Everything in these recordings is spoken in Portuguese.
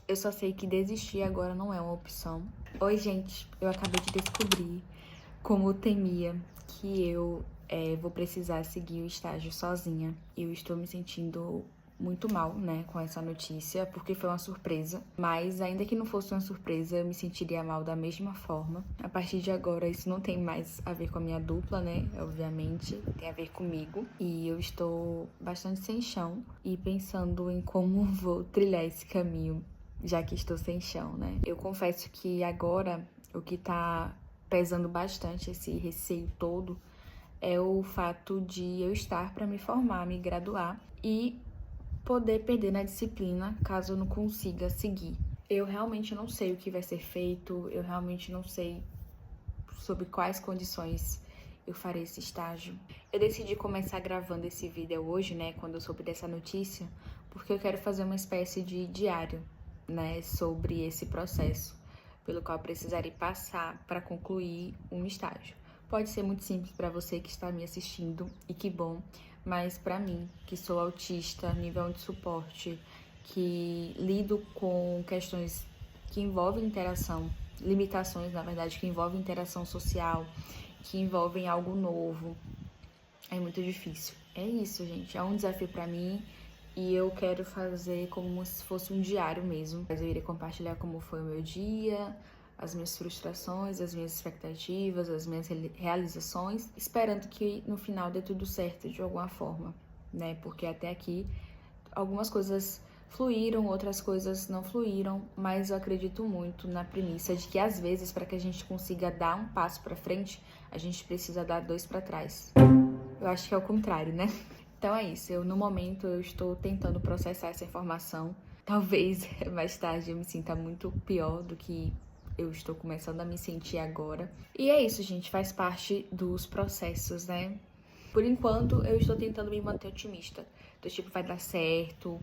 Eu só sei que desistir agora não é uma opção. Oi, gente, eu acabei de descobrir, como eu temia, que eu vou precisar seguir o estágio sozinha. Eu estou me sentindo muito mal, né, com essa notícia, porque foi uma surpresa. Mas ainda que não fosse uma surpresa, eu me sentiria mal da mesma forma. A partir de agora, isso não tem mais a ver com a minha dupla, né, obviamente, tem a ver comigo. E eu estou bastante sem chão e pensando em como vou trilhar esse caminho, já que estou sem chão, né. Eu confesso que agora o que tá pesando bastante esse receio todo é o fato de eu estar para me formar, me graduar e poder perder na disciplina caso eu não consiga seguir. Eu realmente não sei o que vai ser feito, eu realmente não sei sobre quais condições eu farei esse estágio. Eu decidi começar gravando esse vídeo hoje, né, quando eu soube dessa notícia, porque eu quero fazer uma espécie de diário, né, sobre esse processo, pelo qual eu precisarei passar para concluir um estágio. Pode ser muito simples para você que está me assistindo, e que bom, mas para mim, que sou autista, nível de suporte, que lido com questões que envolvem interação, limitações, na verdade, que envolvem interação social, que envolvem algo novo, é muito difícil. É isso, gente, é um desafio para mim e eu quero fazer como se fosse um diário mesmo. Mas eu irei compartilhar como foi o meu dia, as minhas frustrações, as minhas expectativas, as minhas realizações, esperando que no final dê tudo certo de alguma forma, né? Porque até aqui algumas coisas fluíram, outras coisas não fluíram, mas eu acredito muito na premissa de que às vezes para que a gente consiga dar um passo para frente, a gente precisa dar dois para trás. Eu acho que é o contrário, né? Então é isso, no momento eu estou tentando processar essa informação. Talvez mais tarde eu me sinta muito pior do que eu estou começando a me sentir agora. E é isso, gente, faz parte dos processos, né? Por enquanto, eu estou tentando me manter otimista. Do tipo, vai dar certo,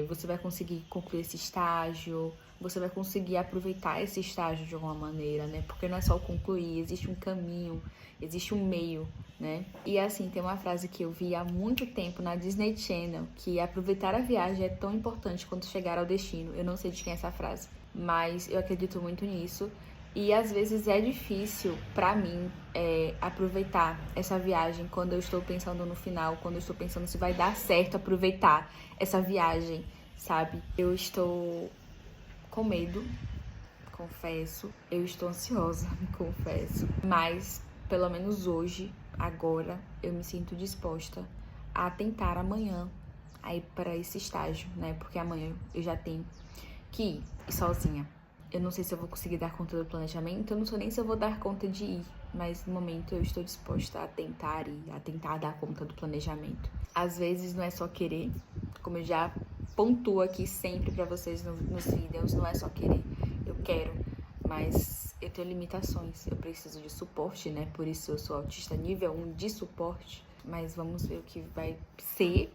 você vai conseguir concluir esse estágio, você vai conseguir aproveitar esse estágio de alguma maneira, né? Porque não é só concluir, existe um caminho, existe um meio, né? E assim, tem uma frase que eu vi há muito tempo na Disney Channel, que aproveitar a viagem é tão importante quanto chegar ao destino. Eu não sei de quem é essa frase, mas eu acredito muito nisso. E às vezes é difícil pra mim aproveitar essa viagem quando eu estou pensando no final, quando eu estou pensando se vai dar certo aproveitar essa viagem, sabe? Eu estou com medo, confesso. Eu estou ansiosa, confesso. Mas, pelo menos hoje, agora, eu me sinto disposta a tentar amanhã a ir para esse estágio, né? Porque amanhã eu já tenho que ir sozinha. Eu não sei se eu vou conseguir dar conta do planejamento, eu não sei nem se eu vou dar conta de ir, mas no momento eu estou disposta a tentar ir, a tentar dar conta do planejamento. Às vezes não é só querer, como eu já pontuo aqui sempre pra vocês nos vídeos, não é só querer, eu quero, mas eu tenho limitações, eu preciso de suporte, né? Por isso eu sou autista nível 1 de suporte, mas vamos ver o que vai ser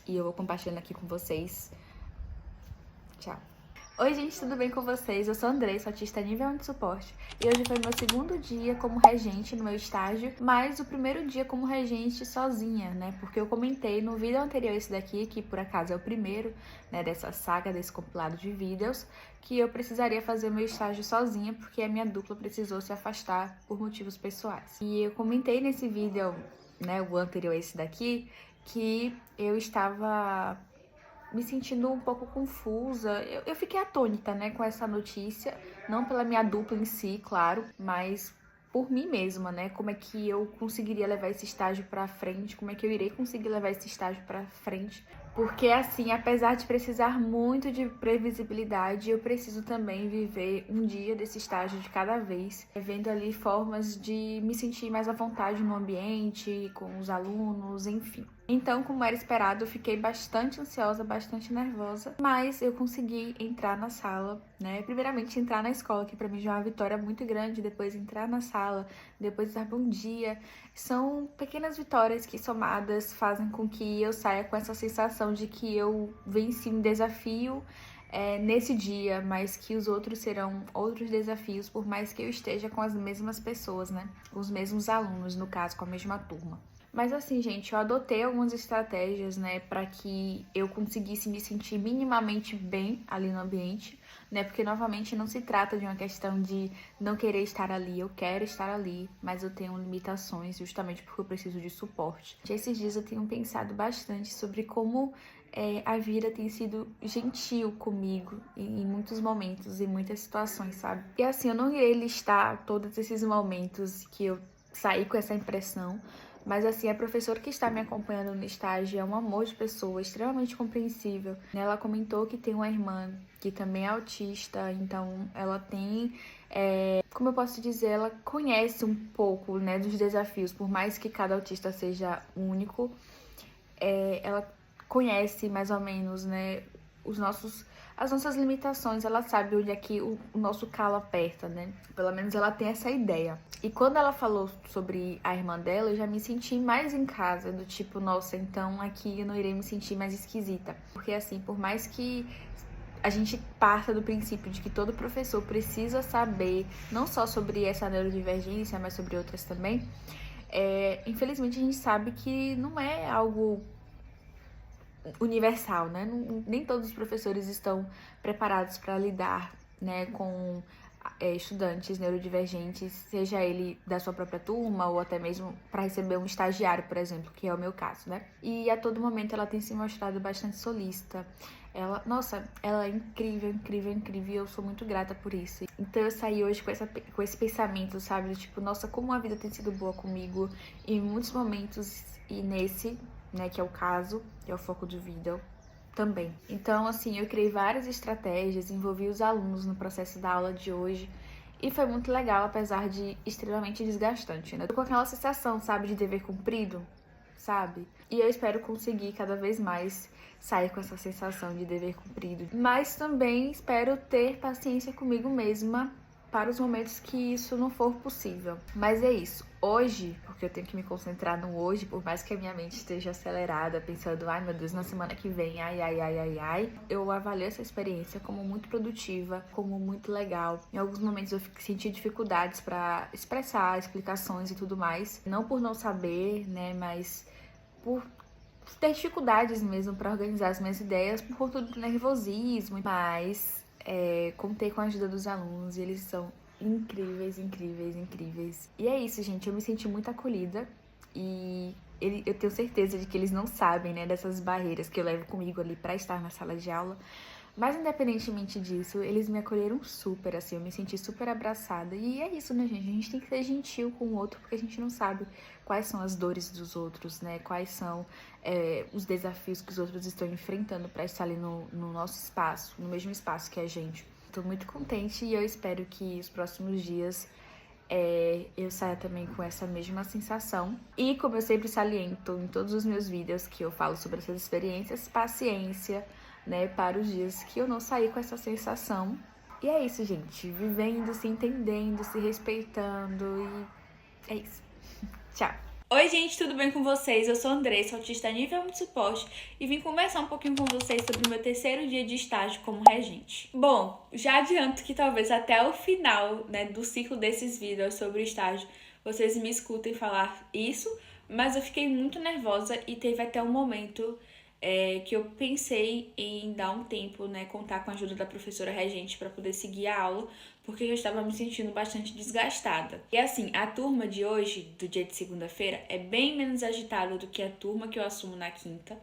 e eu vou compartilhando aqui com vocês. Tchau! Oi, gente, tudo bem com vocês? Eu sou a Andressa, autista nível 1 de suporte, e hoje foi meu segundo dia como regente no meu estágio, mas o primeiro dia como regente sozinha, né? Porque eu comentei no vídeo anterior esse daqui, que por acaso é o primeiro, né, dessa saga, desse compilado de vídeos, que eu precisaria fazer meu estágio sozinha, porque a minha dupla precisou se afastar por motivos pessoais. E eu comentei nesse vídeo, né, o anterior a esse daqui, que eu estava me sentindo um pouco confusa. Eu fiquei atônita, né, com essa notícia, não pela minha dupla em si, claro, mas por mim mesma, né, como é que eu conseguiria levar esse estágio pra frente, como é que eu irei conseguir levar esse estágio pra frente, porque assim, apesar de precisar muito de previsibilidade, eu preciso também viver um dia desse estágio de cada vez, vendo ali formas de me sentir mais à vontade no ambiente, com os alunos, enfim. Então, como era esperado, eu fiquei bastante ansiosa, bastante nervosa, mas eu consegui entrar na sala, né? Primeiramente entrar na escola, que pra mim já é uma vitória muito grande, depois entrar na sala, depois dar bom dia. São pequenas vitórias que somadas fazem com que eu saia com essa sensação de que eu venci um desafio nesse dia, mas que os outros serão outros desafios, por mais que eu esteja com as mesmas pessoas, né? Com os mesmos alunos, no caso, com a mesma turma. Mas assim, gente, eu adotei algumas estratégias, né, para que eu conseguisse me sentir minimamente bem ali no ambiente, né? Porque novamente não se trata de uma questão de não querer estar ali, eu quero estar ali, mas eu tenho limitações justamente porque eu preciso de suporte. Esses dias eu tenho pensado bastante sobre como a vida tem sido gentil comigo em muitos momentos, em muitas situações, sabe? E assim, eu não irei listar todos esses momentos que eu saí com essa impressão, mas assim, a professora que está me acompanhando no estágio é um amor de pessoa, extremamente compreensível. Ela comentou que tem uma irmã que também é autista, então ela tem, como eu posso dizer, ela conhece um pouco, né, dos desafios, por mais que cada autista seja único, ela conhece mais ou menos, né, as nossas limitações, ela sabe onde é que o nosso calo aperta, né? Pelo menos ela tem essa ideia. E quando ela falou sobre a irmã dela, eu já me senti mais em casa, do tipo, nossa, então aqui eu não irei me sentir mais esquisita. Porque assim, por mais que a gente parta do princípio de que todo professor precisa saber, não só sobre essa neurodivergência, mas sobre outras também, infelizmente a gente sabe que não é algo universal, né? Nem todos os professores estão preparados para lidar, né, com estudantes neurodivergentes, seja ele da sua própria turma ou até mesmo para receber um estagiário, por exemplo, que é o meu caso, né? E a todo momento ela tem se mostrado bastante solícita. Ela é incrível, incrível, incrível e eu sou muito grata por isso. Então eu saí hoje com esse pensamento, sabe? Do tipo, nossa, como a vida tem sido boa comigo em muitos momentos e nesse, né, que é o caso, que é o foco do vídeo também. Então, assim, eu criei várias estratégias, envolvi os alunos no processo da aula de hoje e foi muito legal, apesar de extremamente desgastante, né? Eu tô com aquela sensação, sabe, de dever cumprido, sabe? E eu espero conseguir cada vez mais sair com essa sensação de dever cumprido. Mas também espero ter paciência comigo mesma para os momentos que isso não for possível. Mas é isso. Hoje, porque eu tenho que me concentrar no hoje, por mais que a minha mente esteja acelerada, pensando, ai meu Deus, na semana que vem, ai, eu avalio essa experiência como muito produtiva, como muito legal. Em alguns momentos eu senti dificuldades para expressar explicações e tudo mais, não por não saber, né, mas por ter dificuldades mesmo para organizar as minhas ideias por conta do nervosismo, mas contei com a ajuda dos alunos e eles são incríveis, incríveis, incríveis. E é isso, gente, eu me senti muito acolhida e eu tenho certeza de que eles não sabem, né, dessas barreiras que eu levo comigo ali para estar na sala de aula. Mas independentemente disso, eles me acolheram super, assim, eu me senti super abraçada. E é isso, né, gente? A gente tem que ser gentil com o outro, porque a gente não sabe quais são as dores dos outros, né? Quais são os desafios que os outros estão enfrentando para estar ali no nosso espaço, no mesmo espaço que a gente. Tô muito contente e eu espero que os próximos dias eu saia também com essa mesma sensação. E como eu sempre saliento em todos os meus vídeos que eu falo sobre essas experiências, paciência, né, para os dias que eu não saí com essa sensação. E é isso, gente. Vivendo, se entendendo, se respeitando e é isso. Tchau. Oi, gente, tudo bem com vocês? Eu sou a Andressa, autista nível 1 de suporte, e vim conversar um pouquinho com vocês sobre o meu terceiro dia de estágio como regente. Bom, já adianto que talvez até o final, né, do ciclo desses vídeos sobre o estágio, vocês me escutem falar isso, mas eu fiquei muito nervosa e teve até um momento que eu pensei em dar um tempo, né, contar com a ajuda da professora regente para poder seguir a aula, porque eu estava me sentindo bastante desgastada. E assim, a turma de hoje, do dia de segunda-feira, é bem menos agitada do que a turma que eu assumo na quinta,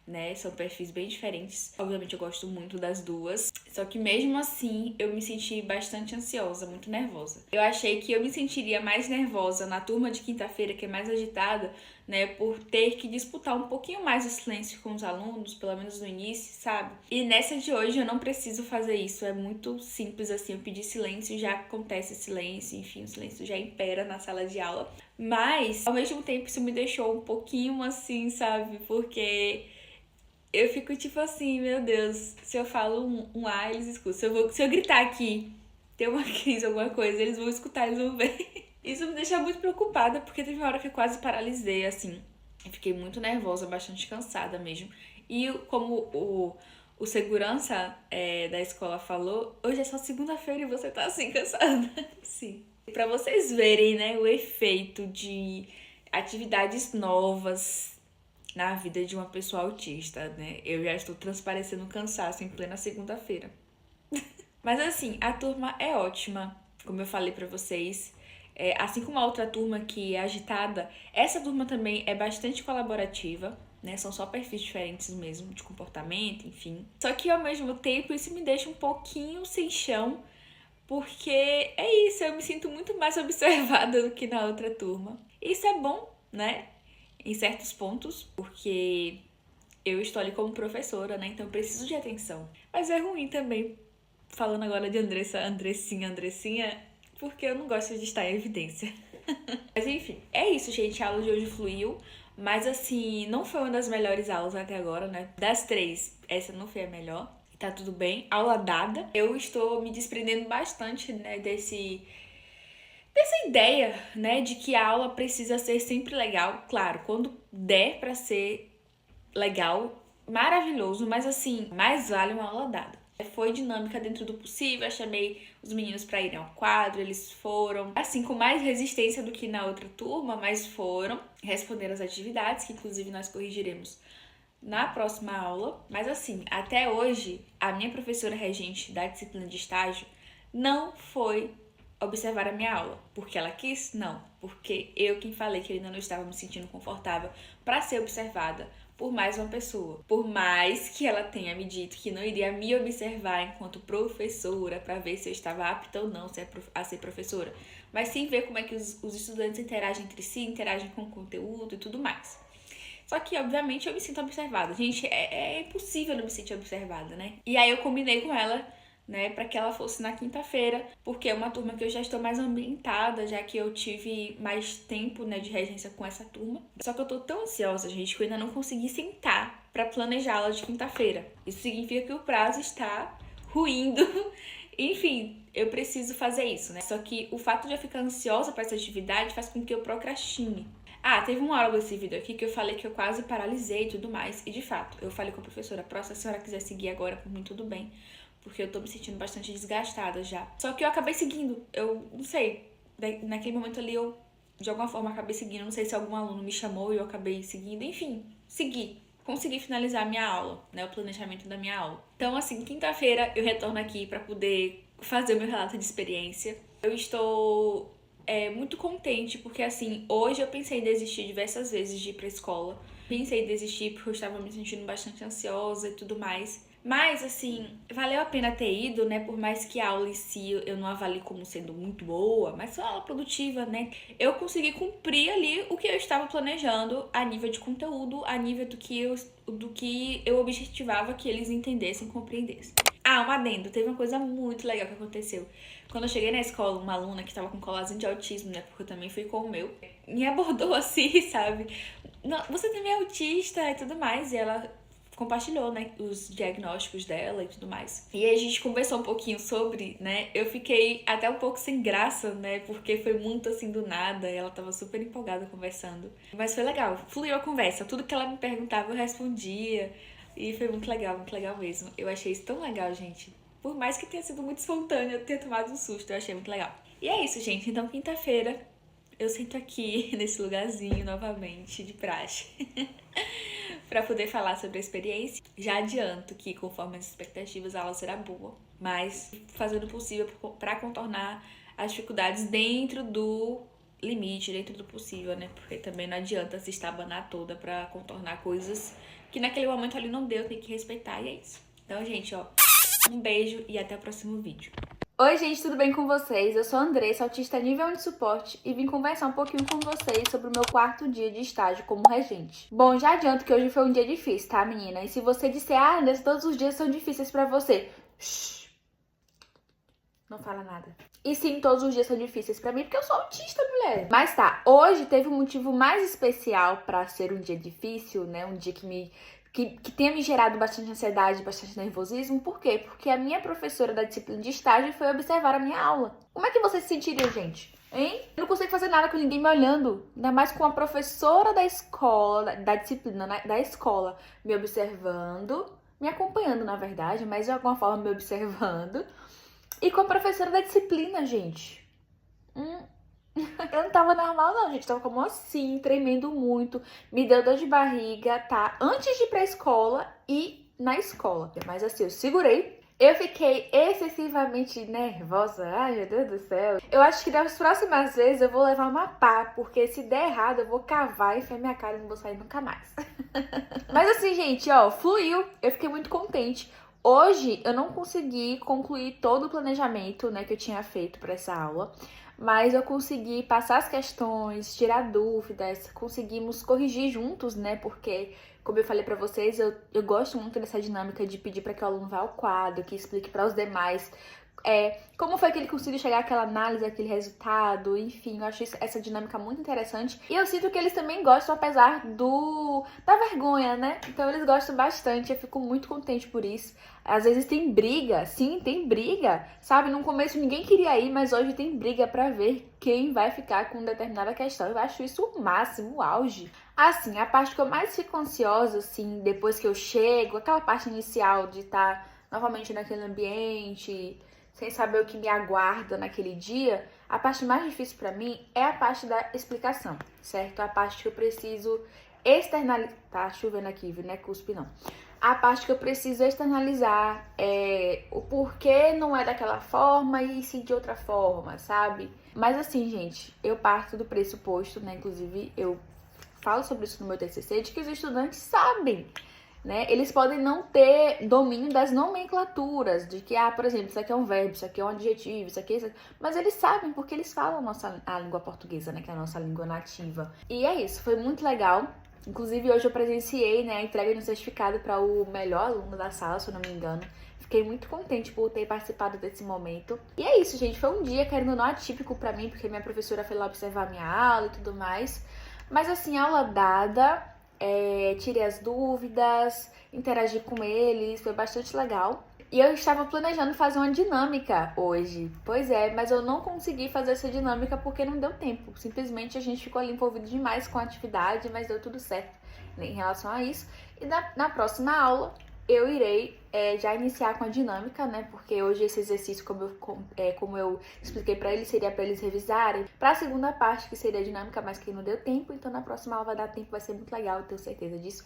né? São perfis bem diferentes. Obviamente eu gosto muito das duas. Só que mesmo assim, eu me senti bastante ansiosa, muito nervosa. Eu achei que eu me sentiria mais nervosa na turma de quinta-feira, que é mais agitada, né? Por ter que disputar um pouquinho mais o silêncio com os alunos, pelo menos no início, sabe? E nessa de hoje eu não preciso fazer isso. É muito simples assim. Eu pedi silêncio, já acontece silêncio, enfim, o silêncio já impera na sala de aula. Mas, ao mesmo tempo, isso me deixou um pouquinho assim, sabe? Porque eu fico tipo assim, meu Deus, se eu falo um A, eles escutam. Se eu gritar aqui, ter uma crise, alguma coisa, eles vão escutar, eles vão ver. Isso me deixa muito preocupada, porque teve uma hora que eu quase paralisei, assim. Eu fiquei muito nervosa, bastante cansada mesmo. E como o segurança da escola falou, hoje é só segunda-feira e você tá assim, cansada. Sim. Pra vocês verem, né, o efeito de atividades novas na vida de uma pessoa autista, né? Eu já estou transparecendo cansaço em plena segunda-feira. Mas assim, a turma é ótima, como eu falei pra vocês. Assim como a outra turma que é agitada, essa turma também é bastante colaborativa, né? São só perfis diferentes mesmo, de comportamento, enfim. Só que ao mesmo tempo isso me deixa um pouquinho sem chão, porque é isso, eu me sinto muito mais observada do que na outra turma. Isso é bom, né? Em certos pontos, porque eu estou ali como professora, né? Então eu preciso de atenção. Mas é ruim também, falando agora de Andressinha, porque eu não gosto de estar em evidência. Mas enfim, é isso, gente. A aula de hoje fluiu, mas assim, não foi uma das melhores aulas até agora, né? Das 3, essa não foi a melhor. Tá tudo bem. Aula dada. Eu estou me desprendendo bastante, né, dessa ideia, né, de que a aula precisa ser sempre legal. Claro, quando der pra ser legal, maravilhoso, mas assim, mais vale uma aula dada. Foi dinâmica dentro do possível, eu chamei os meninos para irem ao quadro, eles foram, assim, com mais resistência do que na outra turma, mas foram, responderam as atividades, que inclusive nós corrigiremos na próxima aula. Mas assim, até hoje, a minha professora regente da disciplina de estágio não foi observar a minha aula. Porque ela quis? Não. Porque eu quem falei que eu ainda não estava me sentindo confortável para ser observada por mais uma pessoa. Por mais que ela tenha me dito que não iria me observar enquanto professora para ver se eu estava apta ou não a ser professora, mas sim ver como é que os estudantes interagem entre si, interagem com o conteúdo e tudo mais. Só que, obviamente, eu me sinto observada. Gente, é impossível não me sentir observada, né? E aí eu combinei com ela, né, para que ela fosse na quinta-feira, porque é uma turma que eu já estou mais ambientada, já que eu tive mais tempo, né, de regência com essa turma. Só que eu tô tão ansiosa, gente, que eu ainda não consegui sentar para planejar a aula de quinta-feira. Isso significa que o prazo está ruindo. Enfim, eu preciso fazer isso, né? Só que o fato de eu ficar ansiosa para essa atividade faz com que eu procrastine. Ah, teve uma hora desse vídeo aqui que eu falei que eu quase paralisei e tudo mais. E de fato, eu falei com a professora, se a senhora quiser seguir agora, por mim tudo bem. Porque eu tô me sentindo bastante desgastada já. Só que eu acabei seguindo. Eu não sei. Naquele momento ali eu, de alguma forma, acabei seguindo. Não sei se algum aluno me chamou e eu acabei seguindo. Enfim, segui. Consegui finalizar a minha aula, né? O planejamento da minha aula. Então, assim, quinta-feira eu retorno aqui pra poder fazer o meu relato de experiência. Eu estou muito contente, porque assim, hoje eu pensei em desistir diversas vezes de ir pra escola. Pensei em desistir porque eu estava me sentindo bastante ansiosa e tudo mais. Mas, assim, valeu a pena ter ido, né? Por mais que a aula em si eu não avalie como sendo muito boa, mas foi uma aula produtiva, né? Eu consegui cumprir ali o que eu estava planejando a nível de conteúdo, a nível do que eu objetivava que eles entendessem e compreendessem. Ah, um adendo, teve uma coisa muito legal que aconteceu. Quando eu cheguei na escola, uma aluna que tava com colazinho de autismo, né? Porque eu também fui com o meu, me abordou assim, sabe? Não, você também é autista e tudo mais. E ela compartilhou, né, os diagnósticos dela e tudo mais. E aí a gente conversou um pouquinho sobre, né? Eu fiquei até um pouco sem graça, né? Porque foi muito assim do nada. E ela tava super empolgada conversando. Mas foi legal, fluiu a conversa. Tudo que ela me perguntava eu respondia. E foi muito legal mesmo. Eu achei isso tão legal, gente. Por mais que tenha sido muito espontâneo, eu ter tomado um susto, eu achei muito legal. E é isso, gente. Então, quinta-feira, eu sento aqui nesse lugarzinho novamente, de praxe, pra poder falar sobre a experiência. Já adianto que, conforme as expectativas, a aula será boa, mas fazendo o possível pra contornar as dificuldades dentro do limite, dentro do possível, né? Porque também não adianta se estabanar toda pra contornar coisas que naquele momento ali não deu, tem que respeitar, e é isso. Então, gente, ó, um beijo e até o próximo vídeo. Oi, gente, tudo bem com vocês? Eu sou a Andressa, autista nível 1 de suporte, e vim conversar um pouquinho com vocês sobre o meu 4º dia de estágio como regente. Bom, já adianto que hoje foi um dia difícil, tá, menina? E se você disser, ah, Andressa, todos os dias são difíceis pra você, shhh, não fala nada. E sim, todos os dias são difíceis pra mim, porque eu sou autista, mulher. Mas tá, hoje teve um motivo mais especial pra ser um dia difícil, né? Um dia que tenha me gerado bastante ansiedade, bastante nervosismo. Por quê? Porque a minha professora da disciplina de estágio foi observar a minha aula. Como é que você se sentiria, gente? Hein? Eu não consigo fazer nada com ninguém me olhando. Ainda mais com a professora da escola, da disciplina, da escola, me observando, me acompanhando, na verdade, mas de alguma forma me observando. E com a professora da disciplina, gente. Eu não tava normal não, gente. Tava como assim, tremendo muito. Me deu dor de barriga, tá? Antes de ir pra escola e na escola. Mas assim, eu segurei. Eu fiquei excessivamente nervosa. Ai, meu Deus do céu. Eu acho que das próximas vezes eu vou levar uma pá, porque se der errado eu vou cavar, enfiar minha cara e não vou sair nunca mais. Mas assim, gente, ó, fluiu. Eu fiquei muito contente. Hoje eu não consegui concluir todo o planejamento, né, que eu tinha feito para essa aula, mas eu consegui passar as questões, tirar dúvidas, conseguimos corrigir juntos, né, porque, como eu falei para vocês, eu gosto muito dessa dinâmica de pedir para que o aluno vá ao quadro, que explique para os demais como foi que ele conseguiu chegar àquela análise, àquele resultado, enfim, eu acho essa dinâmica muito interessante. E eu sinto que eles também gostam, apesar da vergonha, né? Então eles gostam bastante, eu fico muito contente por isso. Às vezes tem briga, sim, tem briga, sabe? No começo ninguém queria ir, mas hoje tem briga pra ver quem vai ficar com determinada questão. Eu acho isso o máximo, o auge. Assim, a parte que eu mais fico ansiosa, assim, depois que eu chego, aquela parte inicial de estar novamente naquele ambiente, sem saber o que me aguarda naquele dia, a parte mais difícil pra mim é a parte da explicação, certo? A parte que eu preciso externalizar. Tá chovendo aqui, viu? Não é cuspe, não. A parte que eu preciso externalizar o porquê não é daquela forma e sim de outra forma, sabe? Mas assim, gente, eu parto do pressuposto, né? Inclusive, eu falo sobre isso no meu TCC, de que os estudantes sabem, né? Eles podem não ter domínio das nomenclaturas, de que, por exemplo, isso aqui é um verbo, isso aqui é um adjetivo, isso aqui é isso aqui. Mas eles sabem porque eles falam a língua portuguesa, né? Que é a nossa língua nativa. E é isso, foi muito legal. Inclusive, hoje eu presenciei, né, a entrega de um certificado para o melhor aluno da sala, se eu não me engano. Fiquei muito contente por ter participado desse momento. E é isso, gente. Foi um dia, querendo ou não, atípico pra mim, porque minha professora foi lá observar minha aula e tudo mais. Mas assim, aula dada, tirei as dúvidas, interagi com eles, foi bastante legal. E eu estava planejando fazer uma dinâmica hoje. Pois é, mas eu não consegui fazer essa dinâmica porque não deu tempo. Simplesmente a gente ficou ali envolvido demais com a atividade, mas deu tudo certo em relação a isso. E na próxima aula eu irei já iniciar com a dinâmica, né? Porque hoje esse exercício, como eu expliquei pra eles, seria pra eles revisarem. Pra segunda parte, que seria a dinâmica, mas que não deu tempo. Então na próxima aula vai dar tempo, vai ser muito legal, eu tenho certeza disso.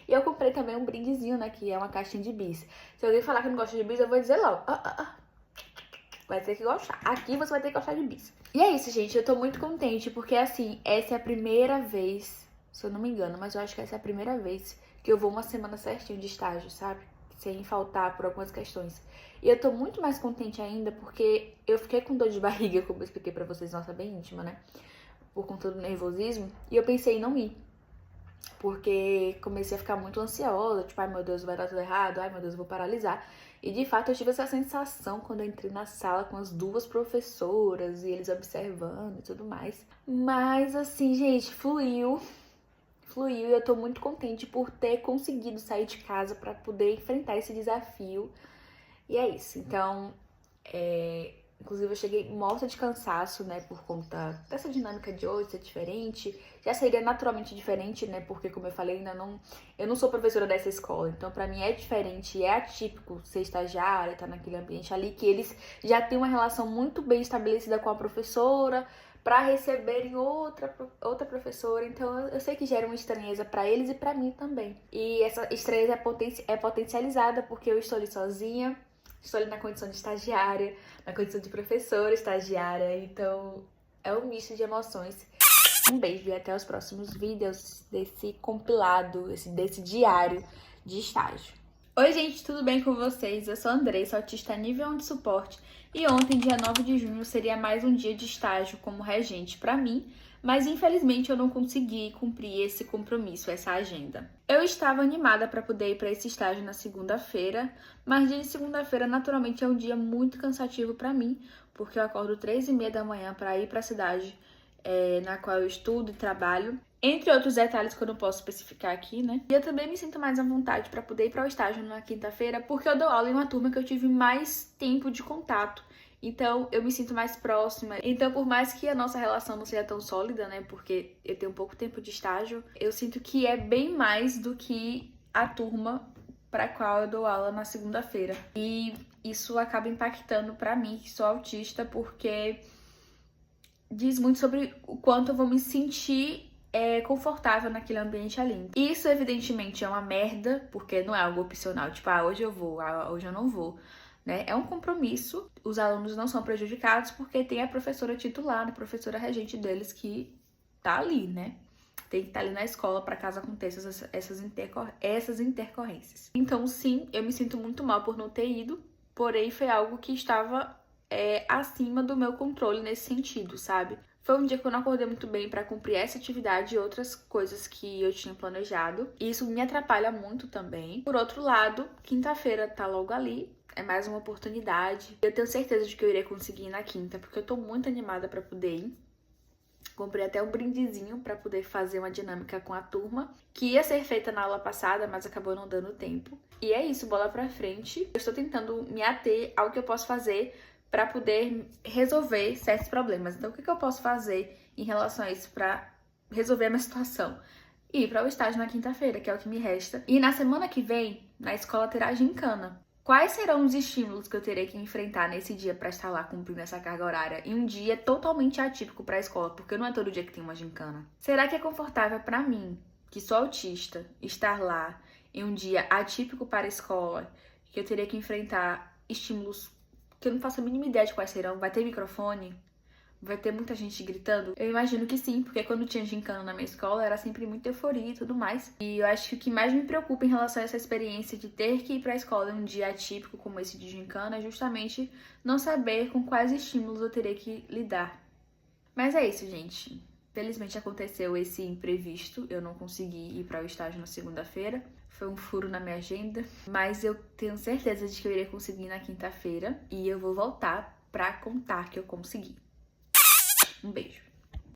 E eu comprei também um brindezinho, né? Que é uma caixinha de bis. Se alguém falar que não gosta de bis, eu vou dizer logo. Vai ter que gostar. Aqui você vai ter que gostar de bis. E é isso, gente. Eu tô muito contente, porque assim, essa é a primeira vez, se eu não me engano, mas eu acho que essa é a primeira vez que eu vou uma semana certinho de estágio, sabe? Sem faltar por algumas questões. E eu tô muito mais contente ainda porque eu fiquei com dor de barriga, como eu expliquei pra vocês, nossa, bem íntima, né? Por conta do nervosismo. E eu pensei em não ir. Porque comecei a ficar muito ansiosa, tipo, ai meu Deus, vai dar tudo errado, ai meu Deus, eu vou paralisar. E de fato eu tive essa sensação quando eu entrei na sala com as duas professoras e eles observando e tudo mais. Mas assim, gente, fluiu e eu tô muito contente por ter conseguido sair de casa para poder enfrentar esse desafio. E é isso. Então, inclusive eu cheguei morta de cansaço, né, por conta dessa dinâmica de hoje ser diferente. Já seria naturalmente diferente, né, porque como eu falei, eu não sou professora dessa escola, então pra mim é diferente, é atípico ser estagiária, estar naquele ambiente ali que eles já têm uma relação muito bem estabelecida com a professora, para receberem outra professora. Então eu sei que gera uma estranheza para eles e para mim também. E essa estranheza é potencializada porque eu estou ali sozinha, estou ali na condição de estagiária, na condição de professora estagiária. Então é um misto de emoções. Um beijo e até os próximos vídeos desse compilado, desse diário de estágio. Oi gente, tudo bem com vocês? Eu sou a Andressa, autista nível 1 de suporte, e ontem, dia 9 de junho, seria mais um dia de estágio como regente para mim, mas infelizmente eu não consegui cumprir esse compromisso, essa agenda. Eu estava animada para poder ir para esse estágio na segunda-feira, mas dia de segunda-feira naturalmente é um dia muito cansativo para mim, porque eu acordo 3h30 da manhã para ir para a cidade na qual eu estudo e trabalho. Entre outros detalhes que eu não posso especificar aqui, né? E eu também me sinto mais à vontade para poder ir para o estágio na quinta-feira, porque eu dou aula em uma turma que eu tive mais tempo de contato. Então, eu me sinto mais próxima. Então, por mais que a nossa relação não seja tão sólida, né? Porque eu tenho pouco tempo de estágio, eu sinto que é bem mais do que a turma para a qual eu dou aula na segunda-feira. E isso acaba impactando para mim, que sou autista, porque diz muito sobre o quanto eu vou me sentir confortável naquele ambiente ali. Isso, evidentemente, é uma merda, porque não é algo opcional, tipo, hoje eu vou, hoje eu não vou, né? É um compromisso, os alunos não são prejudicados porque tem a professora titular, a professora regente deles que tá ali, né? Tem que estar ali na escola para caso aconteçam essas intercorrências. Então, sim, eu me sinto muito mal por não ter ido, porém foi algo que estava acima do meu controle nesse sentido, sabe? Foi um dia que eu não acordei muito bem para cumprir essa atividade e outras coisas que eu tinha planejado. E isso me atrapalha muito também. Por outro lado, quinta-feira tá logo ali. É mais uma oportunidade. Eu tenho certeza de que eu irei conseguir ir na quinta, porque eu tô muito animada para poder ir. Comprei até um brindezinho para poder fazer uma dinâmica com a turma, que ia ser feita na aula passada, mas acabou não dando tempo. E é isso, bola pra frente. Eu estou tentando me ater ao que eu posso fazer para poder resolver certos problemas. Então, o que eu posso fazer em relação a isso para resolver a minha situação? Ir para o estágio na quinta-feira, que é o que me resta. E na semana que vem, na escola terá gincana. Quais serão os estímulos que eu terei que enfrentar nesse dia para estar lá cumprindo essa carga horária em um dia totalmente atípico para a escola, porque não é todo dia que tem uma gincana? Será que é confortável para mim, que sou autista, estar lá em um dia atípico para a escola, que eu teria que enfrentar estímulos que eu não faço a mínima ideia de quais serão? Vai ter microfone? Vai ter muita gente gritando? Eu imagino que sim, porque quando tinha gincana na minha escola era sempre muita euforia e tudo mais. E eu acho que o que mais me preocupa em relação a essa experiência de ter que ir pra escola em um dia atípico como esse de gincana é justamente não saber com quais estímulos eu teria que lidar. Mas é isso, gente. Felizmente aconteceu esse imprevisto, eu não consegui ir para o estágio na segunda-feira. Foi um furo na minha agenda, mas eu tenho certeza de que eu irei conseguir na quinta-feira e eu vou voltar pra contar que eu consegui. Um beijo.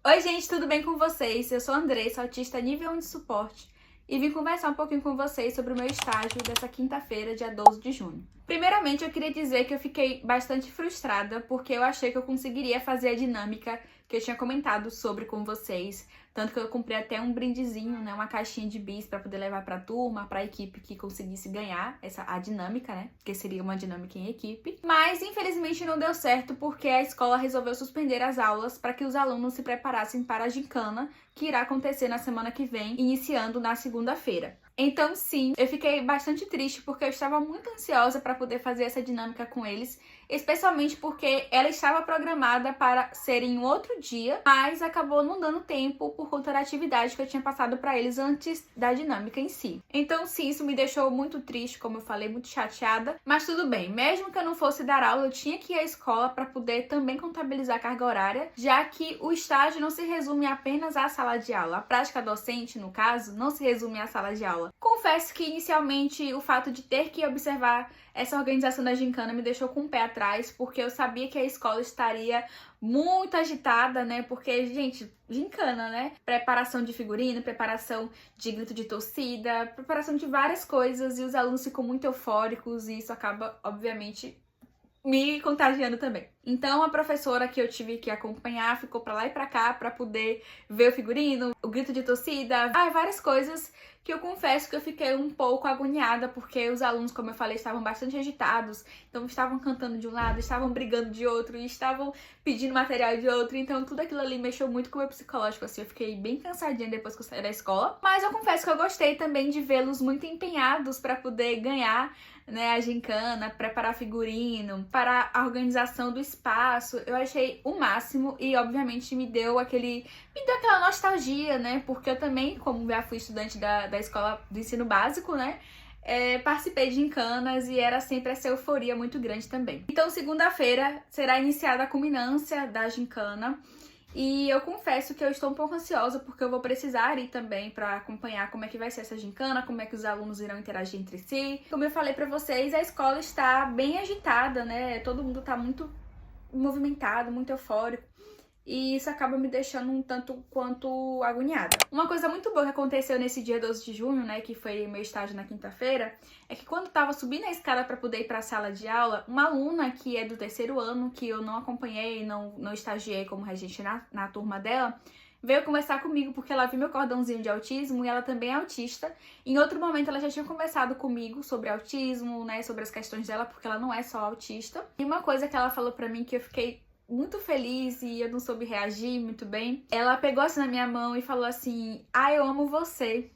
Oi, gente, tudo bem com vocês? Eu sou a Andressa, autista nível 1 de suporte, e vim conversar um pouquinho com vocês sobre o meu estágio dessa quinta-feira, dia 12 de junho. Primeiramente, eu queria dizer que eu fiquei bastante frustrada porque eu achei que eu conseguiria fazer a dinâmica que eu tinha comentado sobre com vocês. Tanto que eu comprei até um brindezinho, né, uma caixinha de bis para poder levar para a turma, para a equipe que conseguisse ganhar a dinâmica, né, que seria uma dinâmica em equipe. Mas, infelizmente, não deu certo porque a escola resolveu suspender as aulas para que os alunos se preparassem para a gincana, que irá acontecer na semana que vem, iniciando na segunda-feira. Então, sim, eu fiquei bastante triste porque eu estava muito ansiosa para poder fazer essa dinâmica com eles, especialmente porque ela estava programada para ser em um outro dia, mas acabou não dando tempo por conta da atividade que eu tinha passado para eles antes da dinâmica em si. Então, sim, isso me deixou muito triste, como eu falei, muito chateada, mas tudo bem, mesmo que eu não fosse dar aula, eu tinha que ir à escola para poder também contabilizar a carga horária, já que o estágio não se resume apenas à sala de aula. A prática docente, no caso, não se resume à sala de aula. Confesso que inicialmente o fato de ter que observar essa organização da gincana me deixou com o pé atrás, porque eu sabia que a escola estaria muito agitada, né? Porque, gente, gincana, né? Preparação de figurino, preparação de grito de torcida, preparação de várias coisas, e os alunos ficam muito eufóricos e isso acaba, obviamente, me contagiando também. Então a professora que eu tive que acompanhar ficou pra lá e pra cá pra poder ver o figurino, o grito de torcida, várias coisas que eu confesso que eu fiquei um pouco agoniada porque os alunos, como eu falei, estavam bastante agitados, então estavam cantando de um lado, estavam brigando de outro e estavam pedindo material de outro, então tudo aquilo ali mexeu muito com o meu psicológico, assim, eu fiquei bem cansadinha depois que eu saí da escola, mas eu confesso que eu gostei também de vê-los muito empenhados pra poder ganhar, né, a gincana, preparar figurino, para a organização do espaço. Eu achei o máximo e obviamente me deu aquela nostalgia, né, porque eu também, como já fui estudante da escola do ensino básico, né, participei de gincanas e era sempre essa euforia muito grande também. Então, segunda-feira será iniciada a culminância da gincana. E eu confesso que eu estou um pouco ansiosa porque eu vou precisar ir também para acompanhar como é que vai ser essa gincana, como é que os alunos irão interagir entre si. Como eu falei para vocês, a escola está bem agitada, né? Todo mundo está muito movimentado, muito eufórico. E isso acaba me deixando um tanto quanto agoniada. Uma coisa muito boa que aconteceu nesse dia 12 de junho, né, que foi meu estágio na quinta-feira, é que quando eu tava subindo a escada para poder ir para a sala de aula, uma aluna que é do terceiro ano, que eu não acompanhei, não estagiei como regente na turma dela, veio conversar comigo porque ela viu meu cordãozinho de autismo e ela também é autista. Em outro momento ela já tinha conversado comigo sobre autismo, né, sobre as questões dela, porque ela não é só autista. E uma coisa que ela falou pra mim que eu fiquei muito feliz e eu não soube reagir muito bem. Ela pegou assim na minha mão e falou assim: "Ah, eu amo você.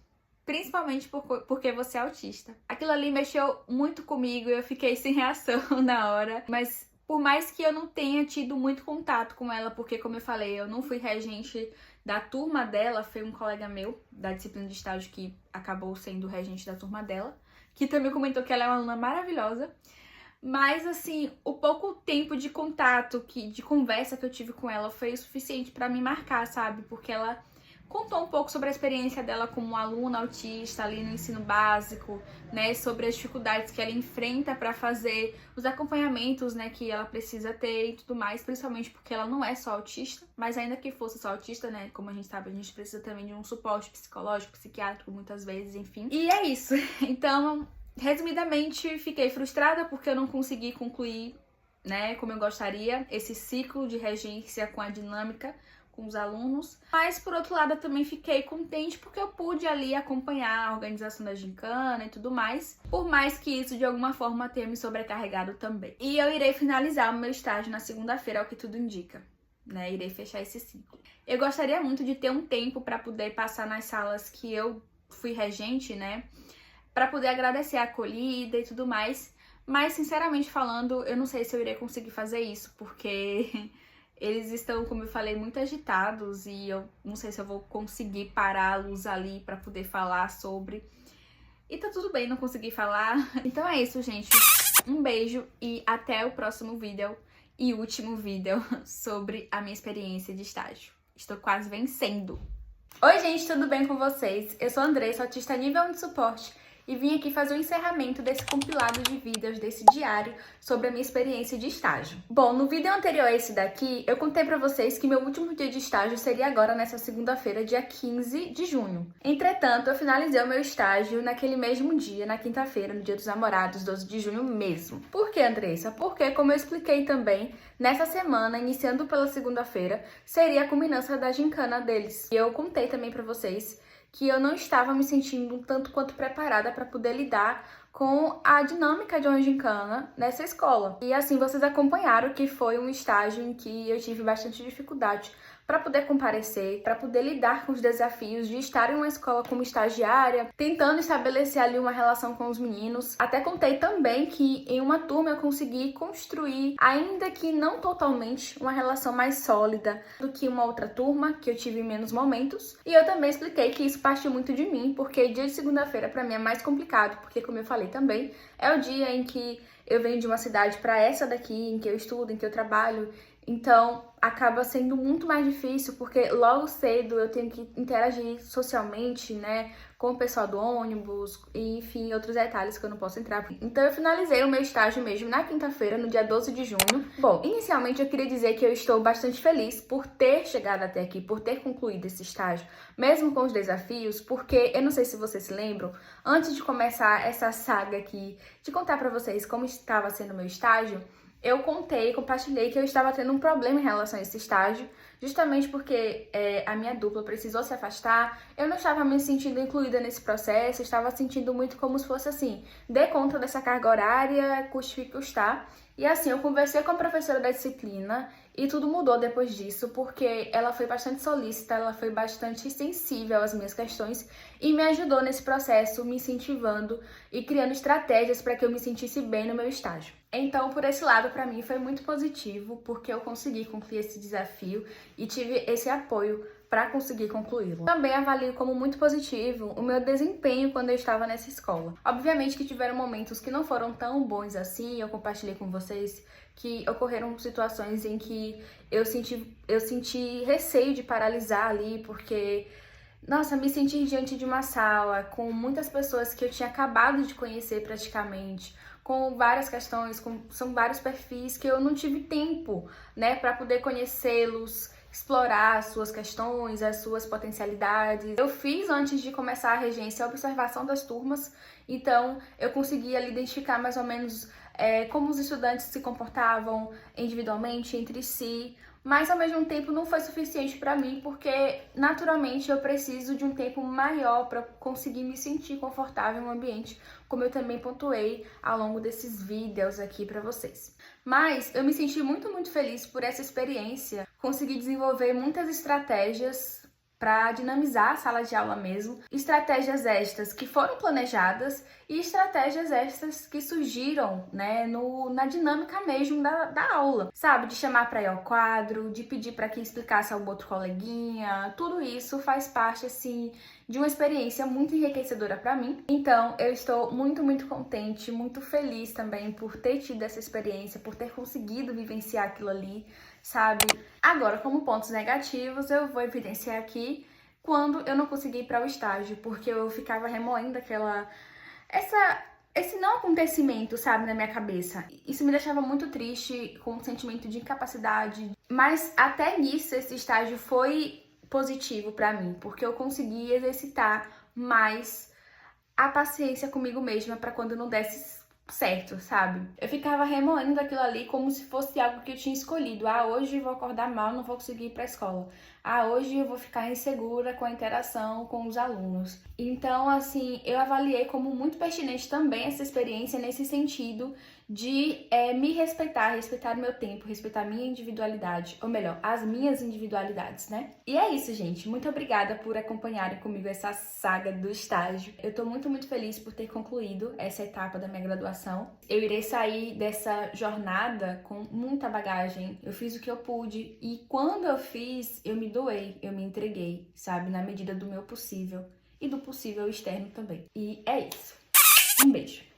Principalmente porque você é autista." Aquilo ali mexeu muito comigo e eu fiquei sem reação na hora. Mas por mais que eu não tenha tido muito contato com ela, porque como eu falei, eu não fui regente da turma dela, foi um colega meu da disciplina de estágio que acabou sendo regente da turma dela, que também comentou que ela é uma aluna maravilhosa. Mas assim, o pouco tempo de contato, de conversa que eu tive com ela foi o suficiente pra me marcar, sabe? Porque ela contou um pouco sobre a experiência dela como aluna autista ali no ensino básico, né, sobre as dificuldades que ela enfrenta para fazer os acompanhamentos, né, que ela precisa ter e tudo mais, principalmente porque ela não é só autista, mas ainda que fosse só autista, né, como a gente sabe, a gente precisa também de um suporte psicológico, psiquiátrico, muitas vezes, enfim. E é isso. Então, resumidamente, fiquei frustrada porque eu não consegui concluir, né, como eu gostaria, esse ciclo de regência com a dinâmica com os alunos, mas por outro lado eu também fiquei contente porque eu pude ali acompanhar a organização da gincana e tudo mais, por mais que isso de alguma forma tenha me sobrecarregado também. E eu irei finalizar o meu estágio na segunda-feira, ao que tudo indica, né? Irei fechar esse ciclo. Eu gostaria muito de ter um tempo para poder passar nas salas que eu fui regente, né? Para poder agradecer a acolhida e tudo mais, mas sinceramente falando, eu não sei se eu irei conseguir fazer isso, porque eles estão, como eu falei, muito agitados e eu não sei se eu vou conseguir pará-los ali pra poder falar sobre. E tá tudo bem não conseguir falar. Então é isso, gente. Um beijo e até o próximo vídeo e último vídeo sobre a minha experiência de estágio. Estou quase vencendo. Oi, gente, tudo bem com vocês? Eu sou a Andressa, autista nível 1 de suporte, e vim aqui fazer o encerramento desse compilado de vídeos, desse diário sobre a minha experiência de estágio. Bom, no vídeo anterior a esse daqui, eu contei pra vocês que meu último dia de estágio seria agora nessa segunda-feira, dia 15 de junho. Entretanto, eu finalizei o meu estágio naquele mesmo dia, na quinta-feira, no dia dos namorados, 12 de junho mesmo. Por que, Andressa? Porque, como eu expliquei também, nessa semana, iniciando pela segunda-feira, seria a culminância da gincana deles. E eu contei também pra vocês que eu não estava me sentindo um tanto quanto preparada para poder lidar com a dinâmica de uma gincana nessa escola. E assim, vocês acompanharam que foi um estágio em que eu tive bastante dificuldade para poder comparecer, para poder lidar com os desafios de estar em uma escola como estagiária, tentando estabelecer ali uma relação com os meninos. Até contei também que em uma turma eu consegui construir, ainda que não totalmente, uma relação mais sólida do que uma outra turma, que eu tive menos momentos. E eu também expliquei que isso partiu muito de mim, porque dia de segunda-feira para mim é mais complicado, porque como eu falei também, é o dia em que eu venho de uma cidade para essa daqui, em que eu estudo, em que eu trabalho. Então, acaba sendo muito mais difícil, porque logo cedo eu tenho que interagir socialmente, né, com o pessoal do ônibus, e enfim, outros detalhes que eu não posso entrar. Então, eu finalizei o meu estágio mesmo na quinta-feira, no dia 12 de junho. Bom, inicialmente eu queria dizer que eu estou bastante feliz por ter chegado até aqui, por ter concluído esse estágio, mesmo com os desafios, porque eu não sei se vocês se lembram, antes de começar essa saga aqui, de contar pra vocês como estava sendo o meu estágio, eu compartilhei que eu estava tendo um problema em relação a esse estágio, justamente porque a minha dupla precisou se afastar, eu não estava me sentindo incluída nesse processo, eu estava sentindo muito como se fosse assim, dê conta dessa carga horária, custe o que custar. E assim, eu conversei com a professora da disciplina e tudo mudou depois disso, porque ela foi bastante solícita, ela foi bastante sensível às minhas questões e me ajudou nesse processo, me incentivando e criando estratégias para que eu me sentisse bem no meu estágio. Então, por esse lado, para mim foi muito positivo, porque eu consegui concluir esse desafio e tive esse apoio para conseguir concluí-lo. Também avalio como muito positivo o meu desempenho quando eu estava nessa escola. Obviamente que tiveram momentos que não foram tão bons assim, eu compartilhei com vocês que ocorreram situações em que eu senti receio de paralisar ali, porque nossa, me senti diante de uma sala com muitas pessoas que eu tinha acabado de conhecer praticamente, com várias questões, são vários perfis que eu não tive tempo, né, para poder conhecê-los, explorar as suas questões, as suas potencialidades. Eu fiz, antes de começar a regência, a observação das turmas, então eu consegui ali identificar mais ou menos como os estudantes se comportavam individualmente entre si, mas ao mesmo tempo não foi suficiente para mim, porque naturalmente eu preciso de um tempo maior para conseguir me sentir confortável em um ambiente, como eu também pontuei ao longo desses vídeos aqui para vocês. Mas eu me senti muito feliz por essa experiência, consegui desenvolver muitas estratégias para dinamizar a sala de aula mesmo, estratégias estas que foram planejadas e estratégias estas que surgiram, né, na dinâmica mesmo da aula, sabe? De chamar para ir ao quadro, de pedir para que explicasse ao outro coleguinha, tudo isso faz parte, assim, de uma experiência muito enriquecedora para mim. Então, eu estou muito contente, muito feliz também por ter tido essa experiência, por ter conseguido vivenciar aquilo ali, sabe? Agora, como pontos negativos, eu vou evidenciar aqui quando eu não consegui ir para o estágio, porque eu ficava remoendo esse não acontecimento, sabe, na minha cabeça. Isso me deixava muito triste, com um sentimento de incapacidade. Mas até nisso, esse estágio foi positivo para mim, porque eu consegui exercitar mais a paciência comigo mesma para quando não desse certo, sabe? Eu ficava remoendo aquilo ali como se fosse algo que eu tinha escolhido. Ah, hoje eu vou acordar mal, não vou conseguir ir para a escola. Ah, hoje eu vou ficar insegura com a interação com os alunos. Então, assim, eu avaliei como muito pertinente também essa experiência nesse sentido de me respeitar o meu tempo, respeitar a minha individualidade, ou melhor, as minhas individualidades, né? E é isso, gente. Muito obrigada por acompanharem comigo essa saga do estágio. Eu tô muito feliz por ter concluído essa etapa da minha graduação. Eu irei sair dessa jornada com muita bagagem. Eu fiz o que eu pude e quando eu fiz, eu me doei, eu me entreguei, sabe? Na medida do meu possível e do possível externo também. E é isso. Um beijo.